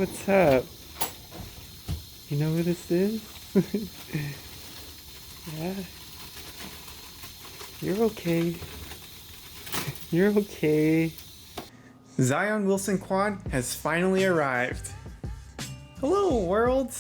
What's up? You know who this is? Yeah? You're okay. You're okay. Zion Wilson Quan has finally arrived. Hello, world!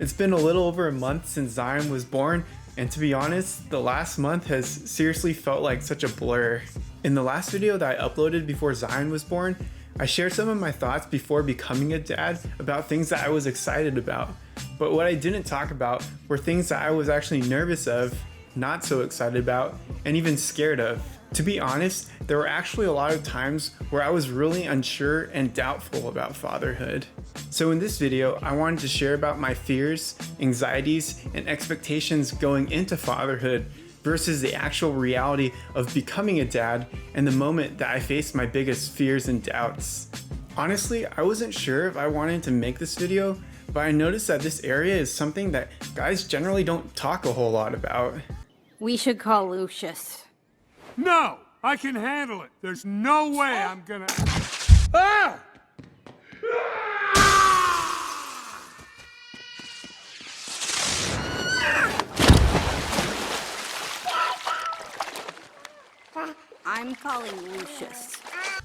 It's been a little over a month since Zion was born, and to be honest, the last month has seriously felt like such a blur. In the last video that I uploaded before Zion was born, I shared some of my thoughts before becoming a dad about things that I was excited about. But what I didn't talk about were things that I was actually nervous of, not so excited about, and even scared of. To be honest, there were actually a lot of times where I was really unsure and doubtful about fatherhood. So in this video, I wanted to share about my fears, anxieties, and expectations going into fatherhood versus the actual reality of becoming a dad and the moment that I faced my biggest fears and doubts. Honestly, I wasn't sure if I wanted to make this video, but I noticed that this area is something that guys generally don't talk a whole lot about. We should call Lucius. No! I can handle it! There's no way I'm gonna... Ah! I'm calling Lucius.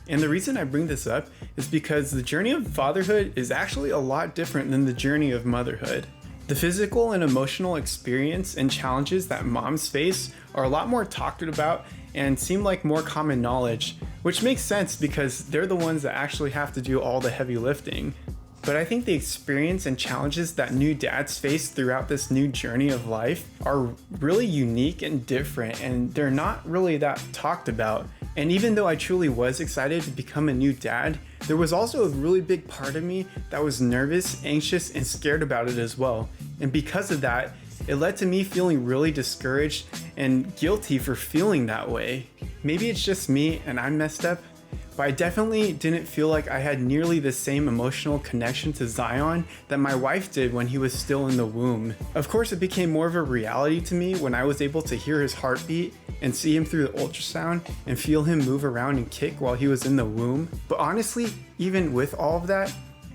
And the reason I bring this up is because the journey of fatherhood is actually a lot different than the journey of motherhood. The physical and emotional experience and challenges that moms face are a lot more talked about and seem like more common knowledge, which makes sense because they're the ones that actually have to do all the heavy lifting. But I think the experience and challenges that new dads face throughout this new journey of life are really unique and different, and they're not really that talked about. And even though I truly was excited to become a new dad, there was also a really big part of me that was nervous, anxious, and scared about it as well. And because of that, it led to me feeling really discouraged and guilty for feeling that way. Maybe it's just me and I'm messed up, but I definitely didn't feel like I had nearly the same emotional connection to Zion that my wife did when he was still in the womb. Of course, it became more of a reality to me when I was able to hear his heartbeat and see him through the ultrasound and feel him move around and kick while he was in the womb. But honestly, even with all of that,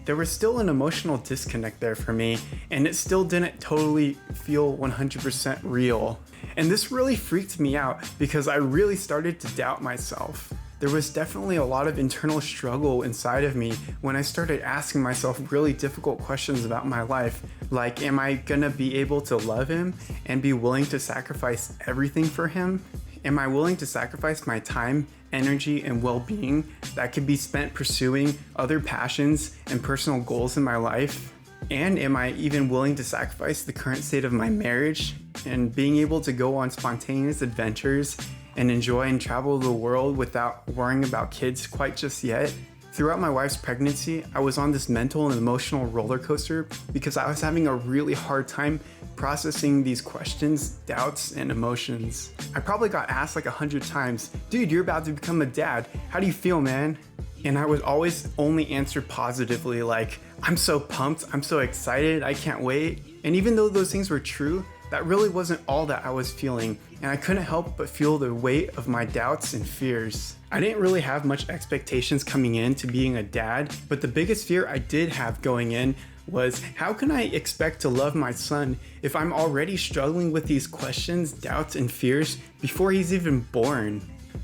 there was still an emotional disconnect there for me, and it still didn't totally feel 100% real. And this really freaked me out because I really started to doubt myself. There was definitely a lot of internal struggle inside of me when I started asking myself really difficult questions about my life, like, am I gonna be able to love him and be willing to sacrifice everything for him? Am I willing to sacrifice my time, energy, and well-being that could be spent pursuing other passions and personal goals in my life? And am I even willing to sacrifice the current state of my marriage and being able to go on spontaneous adventures and enjoy and travel the world without worrying about kids quite just yet? Throughout my wife's pregnancy, I was on this mental and emotional roller coaster because I was having a really hard time processing these questions, doubts, and emotions. I probably got asked like 100 times, dude, you're about to become a dad. How do you feel, man? And I would always only answer positively, like, I'm so pumped, I'm so excited, I can't wait. And even though those things were true, that really wasn't all that I was feeling, and I couldn't help but feel the weight of my doubts and fears. I didn't really have much expectations coming into being a dad, but the biggest fear I did have going in was, how can I expect to love my son if I'm already struggling with these questions, doubts, and fears before he's even born?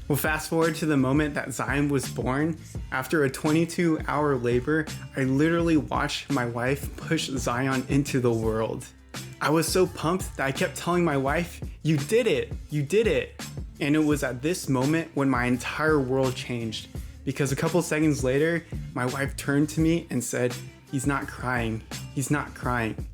Well, fast forward to the moment that Zion was born. After a 22-hour labor, I literally watched my wife push Zion into the world. I was so pumped that I kept telling my wife, you did it, you did it. And it was at this moment when my entire world changed, because a couple seconds later, my wife turned to me and said, he's not crying, he's not crying.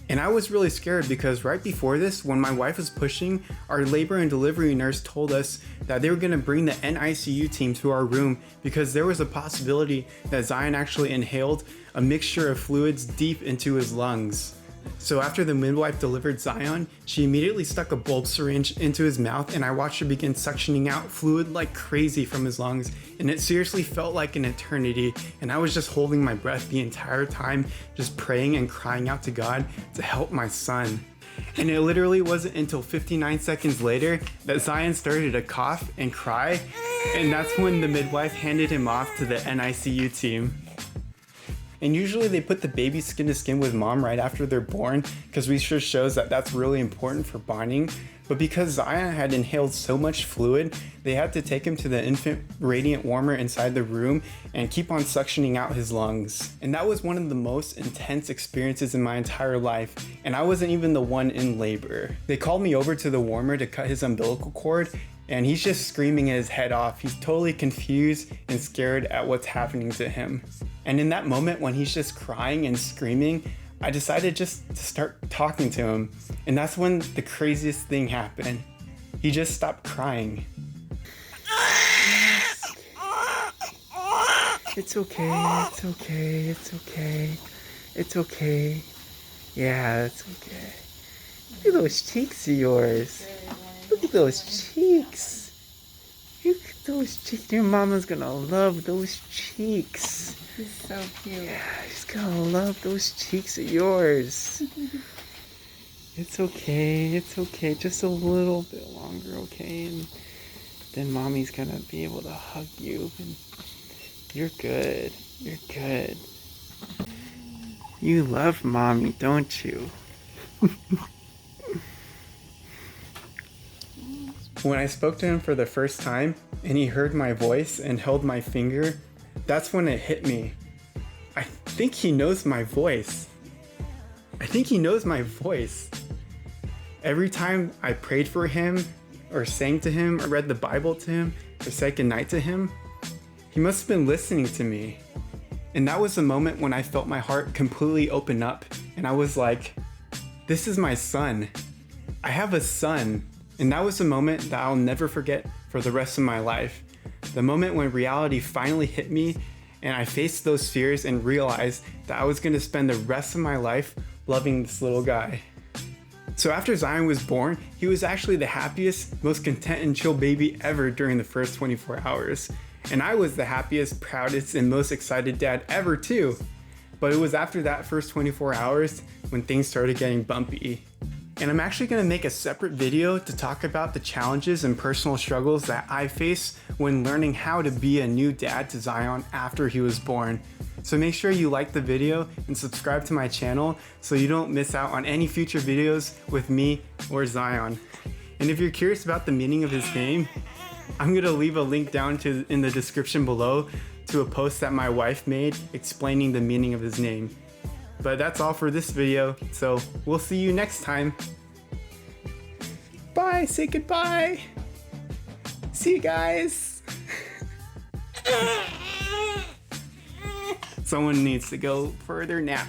And I was really scared because right before this, when my wife was pushing, our labor and delivery nurse told us that they were gonna bring the NICU team to our room because there was a possibility that Zion actually inhaled a mixture of fluids deep into his lungs. So after the midwife delivered Zion, she immediately stuck a bulb syringe into his mouth, and I watched her begin suctioning out fluid like crazy from his lungs, and it seriously felt like an eternity, and I was just holding my breath the entire time, just praying and crying out to God to help my son. And it literally wasn't until 59 seconds later that Zion started to cough and cry, and that's when the midwife handed him off to the NICU team. And usually they put the baby skin to skin with mom right after they're born because research shows that that's really important for bonding. But because Zion had inhaled so much fluid, they had to take him to the infant radiant warmer inside the room and keep on suctioning out his lungs. And that was one of the most intense experiences in my entire life, and I wasn't even the one in labor. They called me over to the warmer to cut his umbilical cord, and he's just screaming his head off. He's totally confused and scared at what's happening to him. And in that moment when he's just crying and screaming, I decided just to start talking to him. And that's when the craziest thing happened. He just stopped crying. It's okay, it's okay, it's okay. It's okay. Yeah, it's okay. Look at those cheeks of yours. Look at those cheeks. Look at those cheeks. Your mama's gonna love those cheeks. He's so cute. Yeah, she's gonna love those cheeks of yours. It's okay, it's okay. Just a little bit longer, okay? And then mommy's gonna be able to hug you. And you're good. You're good. You love mommy, don't you? When I spoke to him for the first time and he heard my voice and held my finger, that's when it hit me. I think he knows my voice. I think he knows my voice. Every time I prayed for him or sang to him or read the Bible to him or said goodnight to him, he must have been listening to me. And that was the moment when I felt my heart completely open up and I was like, this is my son. I have a son. And that was a moment that I'll never forget for the rest of my life. The moment when reality finally hit me and I faced those fears and realized that I was going to spend the rest of my life loving this little guy. So after Zion was born, he was actually the happiest, most content and chill baby ever during the first 24 hours. And I was the happiest, proudest, and most excited dad ever too. But it was after that first 24 hours when things started getting bumpy. And I'm actually going to make a separate video to talk about the challenges and personal struggles that I face when learning how to be a new dad to Zion after he was born. So make sure you like the video and subscribe to my channel so you don't miss out on any future videos with me or Zion. And if you're curious about the meaning of his name, I'm going to leave a link down in the description below to a post that my wife made explaining the meaning of his name. But that's all for this video, so we'll see you next time. Bye, say goodbye. See you guys. Someone needs to go for their nap.